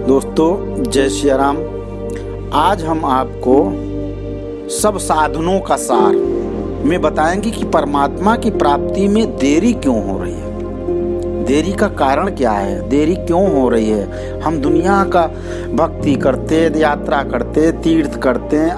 दोस्तों जय श्री राम। आज हम आपको सब साधनों का सार में बताएंगे कि परमात्मा की प्राप्ति में देरी क्यों हो रही है, देरी का कारण क्या है, देरी क्यों हो रही है। हम दुनिया का भक्ति करते, यात्रा करते, तीर्थ करते हैं,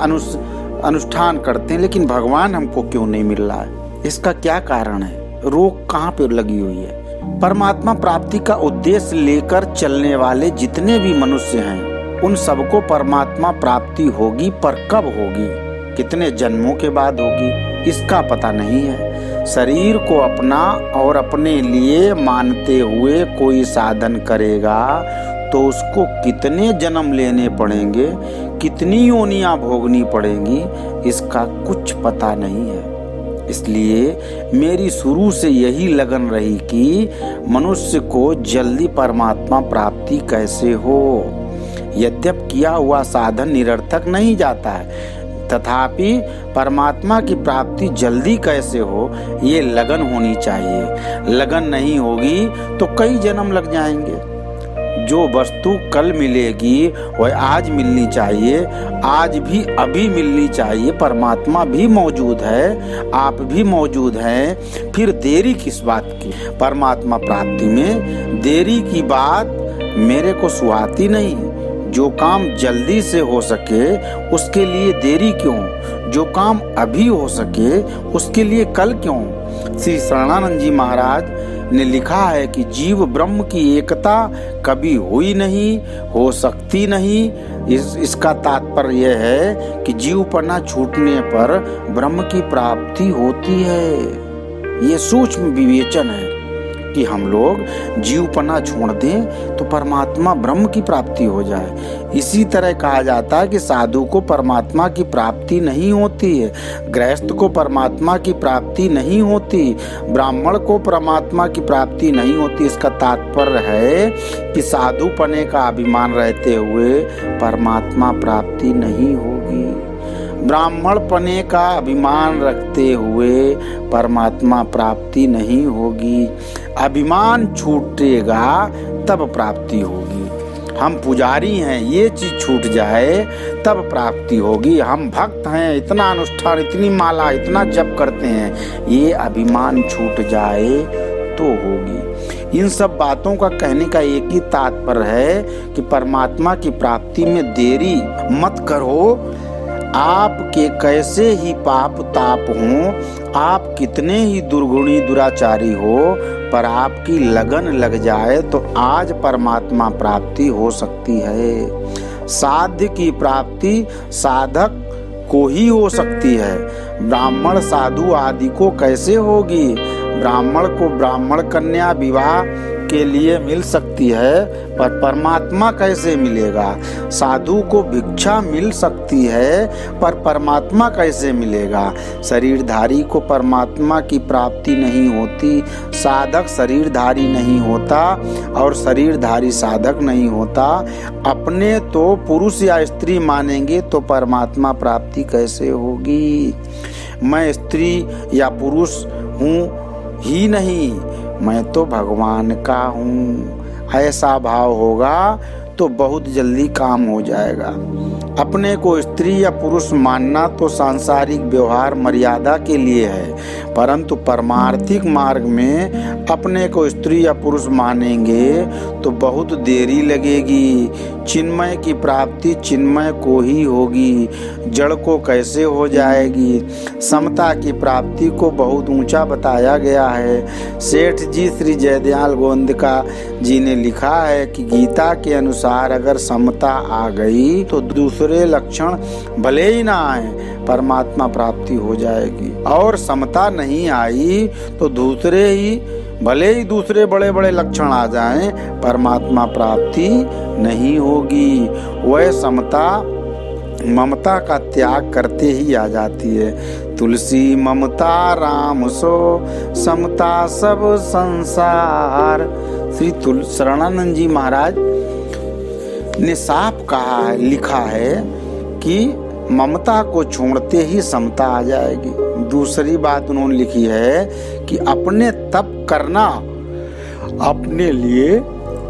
अनुष्ठान करते हैं, लेकिन भगवान हमको क्यों नहीं मिल रहा है। इसका क्या कारण है, रोक कहाँ पे लगी हुई है। परमात्मा प्राप्ति का उद्देश्य लेकर चलने वाले जितने भी मनुष्य हैं, उन सबको परमात्मा प्राप्ति होगी, पर कब होगी, कितने जन्मों के बाद होगी, इसका पता नहीं है। शरीर को अपना और अपने लिए मानते हुए कोई साधन करेगा तो उसको कितने जन्म लेने पड़ेंगे, कितनी योनियां भोगनी पड़ेंगी, इसका कुछ पता नहीं है। इसलिए मेरी शुरू से यही लगन रही कि मनुष्य को जल्दी परमात्मा प्राप्ति कैसे हो। यद्यप किया हुआ साधन निरर्थक नहीं जाता है, तथापि परमात्मा की प्राप्ति जल्दी कैसे हो, ये लगन होनी चाहिए। लगन नहीं होगी तो कई जन्म लग जाएंगे। जो वस्तु कल मिलेगी वह आज मिलनी चाहिए, आज भी अभी मिलनी चाहिए। परमात्मा भी मौजूद है, आप भी मौजूद हैं, फिर देरी किस बात की। परमात्मा प्राप्ति में देरी की बात मेरे को सुहाती नहीं। जो काम जल्दी से हो सके उसके लिए देरी क्यों, जो काम अभी हो सके उसके लिए कल क्यों। श्री शरणानंद जी महाराज ने लिखा है कि जीव ब्रह्म की एकता कभी हुई नहीं, हो सकती नहीं। इसका तात्पर्य यह है कि जीवपना छूटने पर ब्रह्म की प्राप्ति होती है। ये सूक्ष्म विवेचन है कि हम लोग जीवपना छोड़ दें तो परमात्मा ब्रह्म की प्राप्ति हो जाए। इसी तरह कहा जाता है कि साधु को परमात्मा की प्राप्ति नहीं होती है, गृहस्थ को परमात्मा की प्राप्ति नहीं होती, ब्राह्मण को परमात्मा की प्राप्ति नहीं होती। इसका तात्पर्य है कि साधुपने का अभिमान रहते हुए परमात्मा प्राप्ति नहीं होगी, ब्राह्मण पने का अभिमान रखते हुए परमात्मा प्राप्ति नहीं होगी। अभिमान छूटेगा तब प्राप्ति होगी। हम पुजारी हैं, ये चीज छूट जाए तब प्राप्ति होगी। हम भक्त हैं, इतना अनुष्ठान, इतनी माला, इतना जप करते हैं, ये अभिमान छूट जाए तो होगी। इन सब बातों का कहने का एक ही तात्पर्य है कि परमात्मा की प्राप्ति में देरी मत करो। आपके कैसे ही पाप ताप हो, आप कितने ही दुर्गुणी दुराचारी हो, पर आपकी लगन लग जाए तो आज परमात्मा प्राप्ति हो सकती है। साध्य की प्राप्ति साधक को ही हो सकती है। ब्राह्मण साधु आदि को कैसे होगी। ब्राह्मण को ब्राह्मण कन्या विवाह के लिए मिल सकती है, पर परमात्मा कैसे मिलेगा। साधु को भिक्षा मिल सकती है, पर परमात्मा कैसे मिलेगा। शरीरधारी को परमात्मा की प्राप्ति नहीं होती, साधक शरीरधारी नहीं होता और शरीरधारी साधक नहीं होता। अपने तो पुरुष या स्त्री मानेंगे तो परमात्मा प्राप्ति कैसे होगी। मैं स्त्री या पुरुष हूँ ही नहीं, मैं तो भगवान का हूँ, ऐसा भाव होगा तो बहुत जल्दी काम हो जाएगा। अपने को स्त्री या पुरुष मानना तो सांसारिक व्यवहार मर्यादा के लिए है, परंतु परमार्थिक मार्ग में अपने को स्त्री या पुरुष मानेंगे तो बहुत देरी लगेगी। चिन्मय की प्राप्ति चिन्मय को ही होगी, जड़ को कैसे हो जाएगी। समता की प्राप्ति को बहुत ऊंचा बताया गया है। सेठ जी श्री जयदयाल गोविंदका जी ने लिखा है कि गीता के अनुसार अगर समता आ गई तो दूसरे लक्षण भले ही ना आए, परमात्मा प्राप्ति हो जाएगी। और समता नहीं आई तो भले ही दूसरे बड़े बड़े लक्षण आ जाएं, परमात्मा प्राप्ति नहीं होगी। वह समता ममता का त्याग करते ही आ जाती है। तुलसी ममता राम सो समता सब संसार। श्री शरणानंद जी महाराज ने साफ कहा है, लिखा है कि ममता को छोड़ते ही समता आ जाएगी। दूसरी बात उन्होंने लिखी है कि अपने तप करना, अपने लिए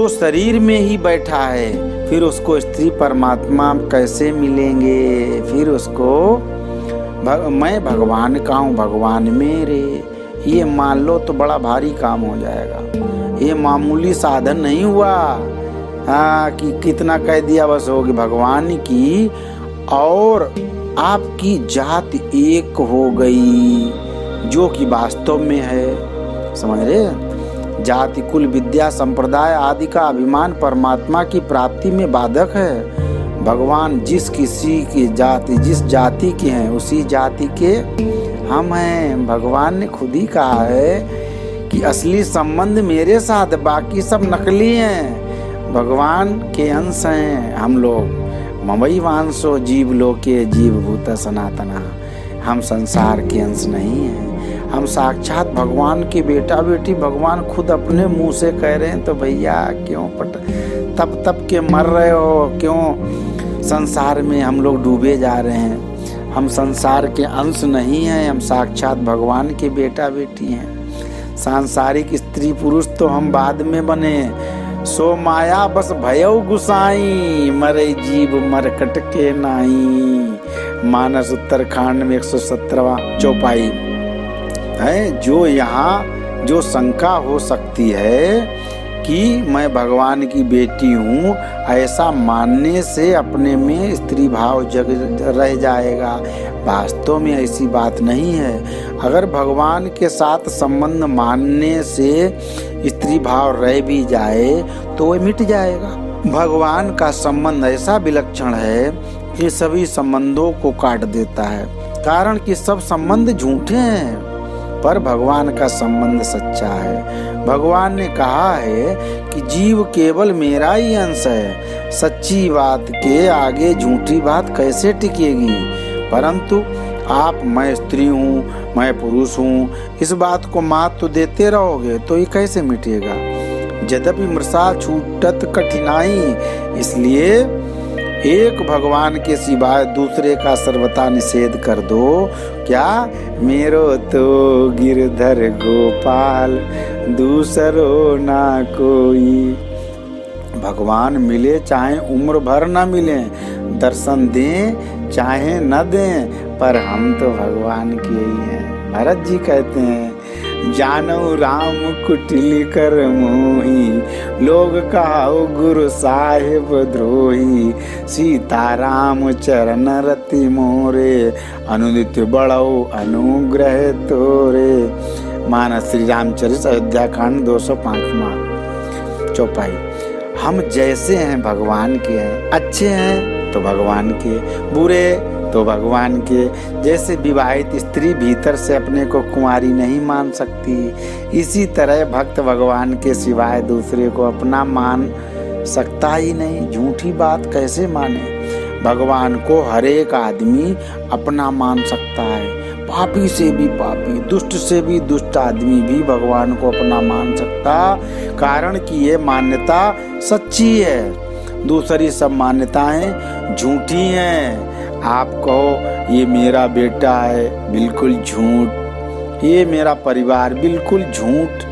तो शरीर में ही बैठा है, फिर उसको स्त्री परमात्मा कैसे मिलेंगे? फिर उसको मैं भगवान का हूँ, भगवान मेरे, ये मान लो तो बड़ा भारी काम हो जाएगा। ये मामूली साधन नहीं हुआ कि कितना कह दिया बस होगी। भगवान की और आपकी जात एक हो गई, जो कि वास्तव में है। समझ रहे? जाति, कुल, विद्या, संप्रदाय आदि का अभिमान परमात्मा की प्राप्ति में बाधक है। भगवान जिस किसी की जाति, जिस जाति के हैं उसी जाति के हम हैं। भगवान ने खुद ही कहा है कि असली संबंध मेरे साथ, बाकी सब नकली हैं। भगवान के अंश हैं हम लोग। ममई वांसो जीव लोके जीव भूत सनातना। हम संसार के अंश नहीं हैं, हम साक्षात भगवान के बेटा बेटी। भगवान खुद अपने मुंह से कह रहे हैं, तो भैया क्यों तप के मर रहे हो? क्यों संसार में हम लोग डूबे जा रहे हैं? हम संसार के अंश नहीं हैं, हम साक्षात भगवान के बेटा बेटी हैं। सांसारिक स्त्री पुरुष तो हम बाद में बने। सो माया बस भयउ गुसाई, मरे जीव मरकट के नाई। मानस उत्तरकांड में 117वां चौपाई है। जो यहाँ जो शंका हो सकती है कि मैं भगवान की बेटी हूँ, ऐसा मानने से अपने में स्त्री भाव जग रह जाएगा। वास्तव में ऐसी बात नहीं है। अगर भगवान के साथ संबंध मानने से स्त्री भाव रह भी जाए तो वह मिट जाएगा। भगवान का संबंध ऐसा विलक्षण है कि सभी संबंधों को काट देता है। कारण कि सब संबंध झूठे हैं, पर भगवान का संबंध सच्चा है। भगवान ने कहा है कि जीव केवल मेरा ही अंश है। सच्ची बात के आगे झूठी बात कैसे टिकेगी? परंतु आप मैं स्त्री हूँ, मैं पुरुष हूँ, इस बात को मात तो देते रहोगे तो ये कैसे मिटेगा? यद्यपि मृषा छूटत कठिनाई, इसलिए एक भगवान के सिवाय दूसरे का सर्वथा निषेध कर दो। क्या? मेरो तो गिरधर गोपाल, दूसरो ना कोई। भगवान मिले चाहे उम्र भर न मिले, दर्शन दें चाहे न दें, पर हम तो भगवान के ही हैं। भरत जी कहते हैं, जानो राम कुटिल कर मोही, लोग कहो गुरु साहिब द्रोही। सीताराम चरण रति मोरे, अनुदित बढ़ो अनुग्रह तोरे। मानस श्री रामचरित अयोध्या कांड 205वां चौपाई। हम जैसे हैं भगवान के हैं। अच्छे हैं तो भगवान के, बुरे तो भगवान के। जैसे विवाहित स्त्री भीतर से अपने को कुंवारी नहीं मान सकती, इसी तरह भक्त भगवान के सिवाय दूसरे को अपना मान सकता ही नहीं। झूठी बात कैसे माने? भगवान को हर एक आदमी अपना मान सकता है। पापी से भी पापी, दुष्ट से भी दुष्ट आदमी भी भगवान को अपना मान सकता, कारण कि ये मान्यता सच्ची है। दूसरी सब मान्यताएं झूठी हैं। आप कहो ये मेरा बेटा है, बिल्कुल झूठ। ये मेरा परिवार, बिल्कुल झूठ।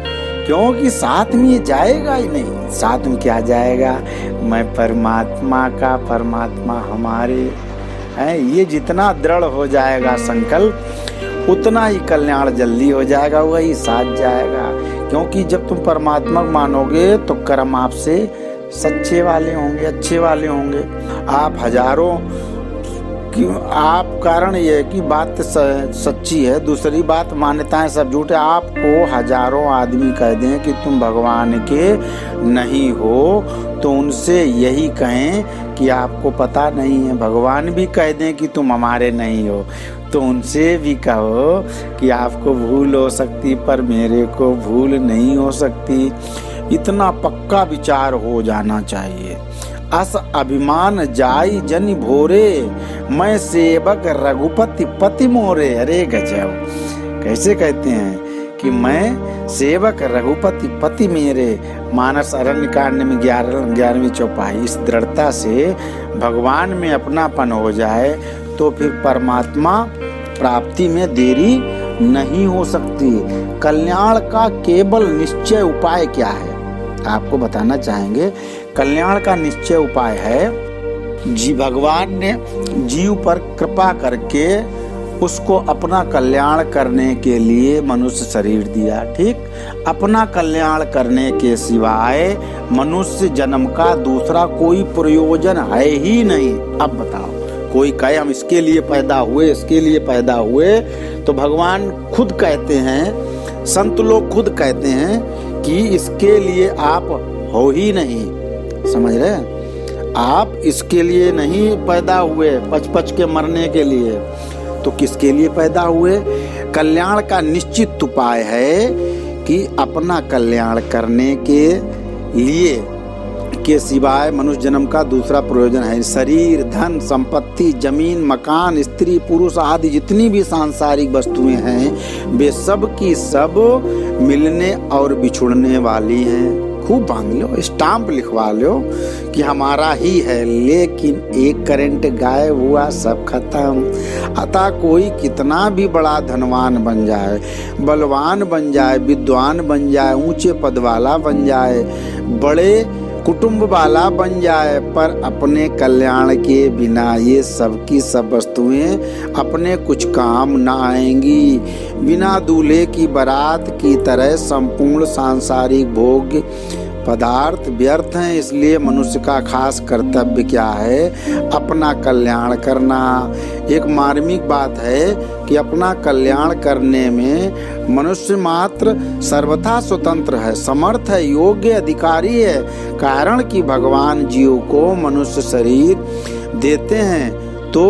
क्योंकि साथ में ये जाएगा ही नहीं। साथ में क्या जाएगा? मैं परमात्मा का, परमात्मा हमारे है। ये जितना दृढ़ हो जाएगा संकल्प, उतना ही कल्याण जल्दी हो जाएगा, वही साथ जाएगा। क्योंकि जब तुम परमात्मा मानोगे तो कर्म आपसे सच्चे वाले होंगे, अच्छे वाले होंगे। आप हजारों आप कारण ये है कि बात सच्ची है, दूसरी बात मान्यताएं सब झूठ है। आपको हजारों आदमी कह दें कि तुम भगवान के नहीं हो, तो उनसे यही कहें कि आपको पता नहीं है। भगवान भी कह दें कि तुम हमारे नहीं हो, तो उनसे भी कहो कि आपको भूल हो सकती, पर मेरे को भूल नहीं हो सकती। इतना पक्का विचार हो जाना चाहिए। अस अभिमान जाई जनि भोरे, मैं सेवक रघुपति पति मोरे। अरे गजब! कैसे कहते हैं कि मैं सेवक रघुपति पति मेरे। मानस अरण्य कांड में 11वीं चौपाई। इस दृढ़ता से भगवान में अपनापन हो जाए तो फिर परमात्मा प्राप्ति में देरी नहीं हो सकती। कल्याण का केवल निश्चय उपाय क्या है? आपको बताना चाहेंगे। कल्याण का निश्चय उपाय है जी, भगवान ने जीव पर कृपा करके उसको अपना कल्याण करने के लिए मनुष्य शरीर दिया। ठीक, अपना कल्याण करने के सिवाय मनुष्य जन्म का दूसरा कोई प्रयोजन है ही नहीं। अब बताओ, कोई कहे हम इसके लिए पैदा हुए, इसके लिए पैदा हुए, तो भगवान खुद कहते हैं, संत लोग खुद कहते हैं कि इसके लिए आप हो ही नहीं। समझ रहे हैं? आप इसके लिए नहीं पैदा हुए, पच के मरने के लिए, तो किसके लिए पैदा हुए? कल्याण का निश्चित उपाय है कि अपना कल्याण करने के लिए के सिवाय मनुष्य जन्म का दूसरा प्रयोजन है। शरीर, धन, संपत्ति, जमीन, मकान, स्त्री, पुरुष आदि जितनी भी सांसारिक वस्तुएं हैं, वे सब की सब मिलने और बिछुड़ने वाली हैं। खूब बांध लो, स्टाम्प लिखवा लो कि हमारा ही है, लेकिन एक करंट गायब हुआ, सब खत्म। अतः कोई कितना भी बड़ा धनवान बन जाए, बलवान बन जाए, विद्वान बन जाए, ऊंचे पद वाला बन जाए, बड़े कुटुंब वाला बन जाए, पर अपने कल्याण के बिना ये सब की सब वस्तुएं अपने कुछ काम न आएंगी। बिना दूल्हे की बारात की तरह संपूर्ण सांसारिक भोग पदार्थ व्यर्थ हैं। इसलिए मनुष्य का खास कर्तव्य क्या है? अपना कल्याण करना। एक मार्मिक बात है कि अपना कल्याण करने में मनुष्य मात्र सर्वथा स्वतंत्र है, समर्थ है, योग्य, अधिकारी है। कारण कि भगवान जीव को मनुष्य शरीर देते हैं तो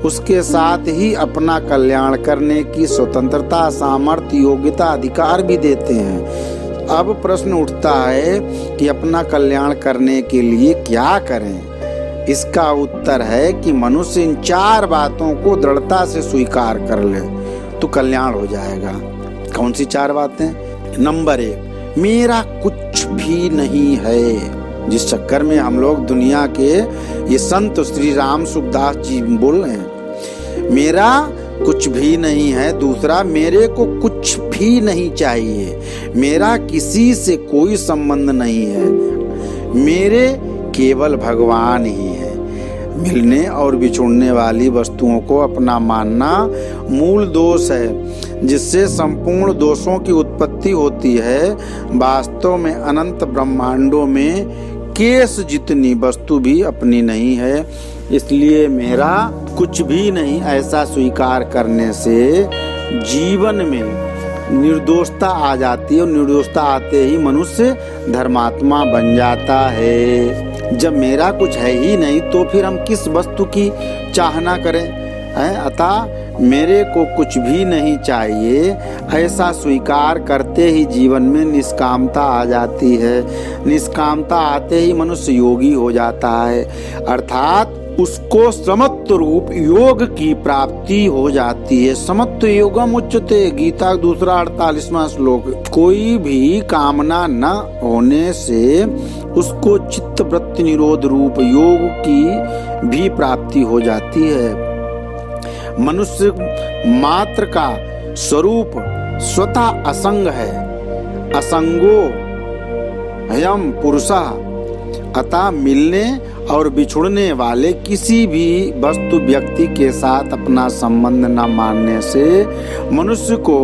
उसके साथ ही अपना कल्याण करने की स्वतंत्रता, सामर्थ्य, योग्यता, अधिकार भी देते हैं। अब प्रश्न उठता है कि अपना कल्याण करने के लिए क्या करें? इसका उत्तर है कि मनुष्य इन 4 बातों को दृढ़ता से स्वीकार कर ले तो कल्याण हो जाएगा। कौन सी 4 बातें? नंबर 1, मेरा कुछ भी नहीं है। जिस चक्कर में हम लोग दुनिया के ये संत श्री राम सुखदास जी बोल रहे हैं, मेरा कुछ भी नहीं है। दूसरा, मेरे को कुछ भी नहीं चाहिए, मेरा किसी से कोई संबंध नहीं है, मेरे केवल भगवान ही है। मिलने और बिछुड़ने वाली वस्तुओं को अपना मानना मूल दोष है, जिससे संपूर्ण दोषों की उत्पत्ति होती है। वास्तव में अनंत ब्रह्मांडों में केस जितनी वस्तु भी अपनी नहीं है। इसलिए मेरा कुछ भी नहीं ऐसा स्वीकार करने से जीवन में निर्दोषता आ जाती है, और निर्दोषता आते ही मनुष्य धर्मात्मा बन जाता है। जब मेरा कुछ है ही नहीं तो फिर हम किस वस्तु की चाहना करें? अतः मेरे को कुछ भी नहीं चाहिए ऐसा स्वीकार करते ही जीवन में निष्कामता आ जाती है। निष्कामता आते ही मनुष्य योगी हो जाता है, अर्थात उसको समत्व रूप योग की प्राप्ति हो जाती है। समत्व योगम उच्यते, गीता 2:48वां श्लोक। कोई भी कामना न होने से उसको चित्त वृत्ति निरोध रूप योग की भी प्राप्ति हो जाती है। मनुष्य मात्र का स्वरूप स्वतः असंग है, असंगो अयम पुरुषः। अतः मिलने और बिछुड़ने वाले किसी भी वस्तु व्यक्ति के साथ अपना संबंध न मानने से मनुष्य को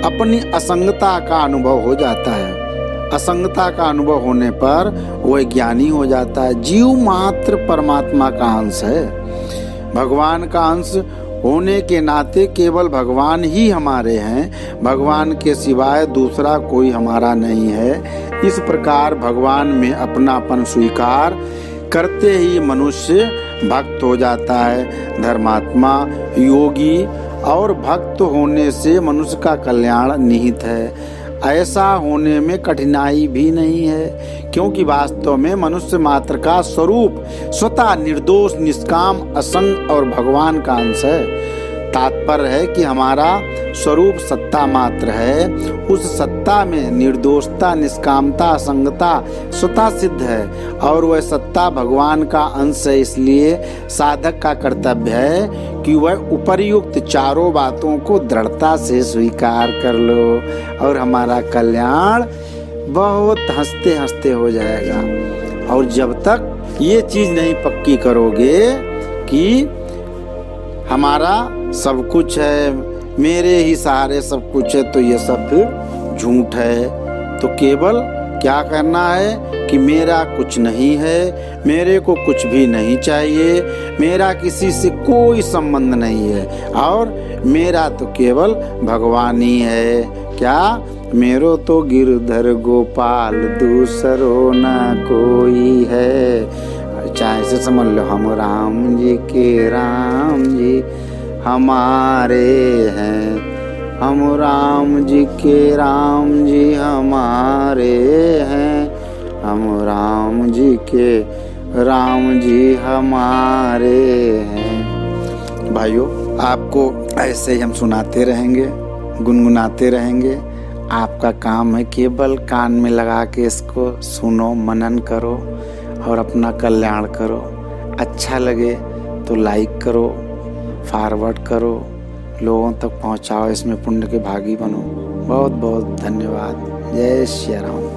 अपनी असंगता का अनुभव हो जाता है। असंगता का अनुभव होने पर वह ज्ञानी हो जाता है। जीव मात्र परमात्मा का अंश है, भगवान का अंश होने के नाते केवल भगवान ही हमारे हैं, भगवान के सिवाय दूसरा कोई हमारा नहीं है। इस प्रकार भगवान में अपनापन स्वीकार करते ही मनुष्य भक्त हो जाता है, धर्मात्मा, योगी। और भक्त होने से मनुष्य का कल्याण निहित है। ऐसा होने में कठिनाई भी नहीं है, क्योंकि वास्तव में मनुष्य मात्र का स्वरूप स्वतः निर्दोष, निष्काम, असंग और भगवान का अंश है। तात्पर्य है कि हमारा स्वरूप सत्ता मात्र है, उस सत्ता में निर्दोषता, निष्कामता, असंगता स्वतः सिद्ध है, और वह सत्ता भगवान का अंश है। इसलिए साधक का कर्तव्य है कि वह उपर्युक्त 4 बातों को दृढ़ता से स्वीकार कर लो और हमारा कल्याण बहुत हंसते हंसते हो जाएगा। और जब तक ये चीज नहीं पक्की करोगे कि हमारा सब कुछ है, मेरे ही सहारे सब कुछ है, तो ये सब फिर झूठ है। तो केवल क्या करना है कि मेरा कुछ नहीं है, मेरे को कुछ भी नहीं चाहिए, मेरा किसी से कोई संबंध नहीं है, और मेरा तो केवल भगवान ही है। क्या? मेरो तो गिरधर गोपाल दूसरो न कोई है। चाहे से समझ लो, हम राम जी के राम जी हमारे हैं, हम राम जी के राम जी हमारे हैं, हम राम जी के राम जी हमारे हैं। भाइयों, आपको ऐसे ही हम सुनाते रहेंगे, गुनगुनाते रहेंगे। आपका काम है केवल कान में लगा के इसको सुनो, मनन करो और अपना कल्याण करो। अच्छा लगे तो लाइक करो, फॉरवर्ड करो, लोगों तक पहुंचाओ, इसमें पुण्य के भागी बनो। बहुत बहुत धन्यवाद। जय श्री राम।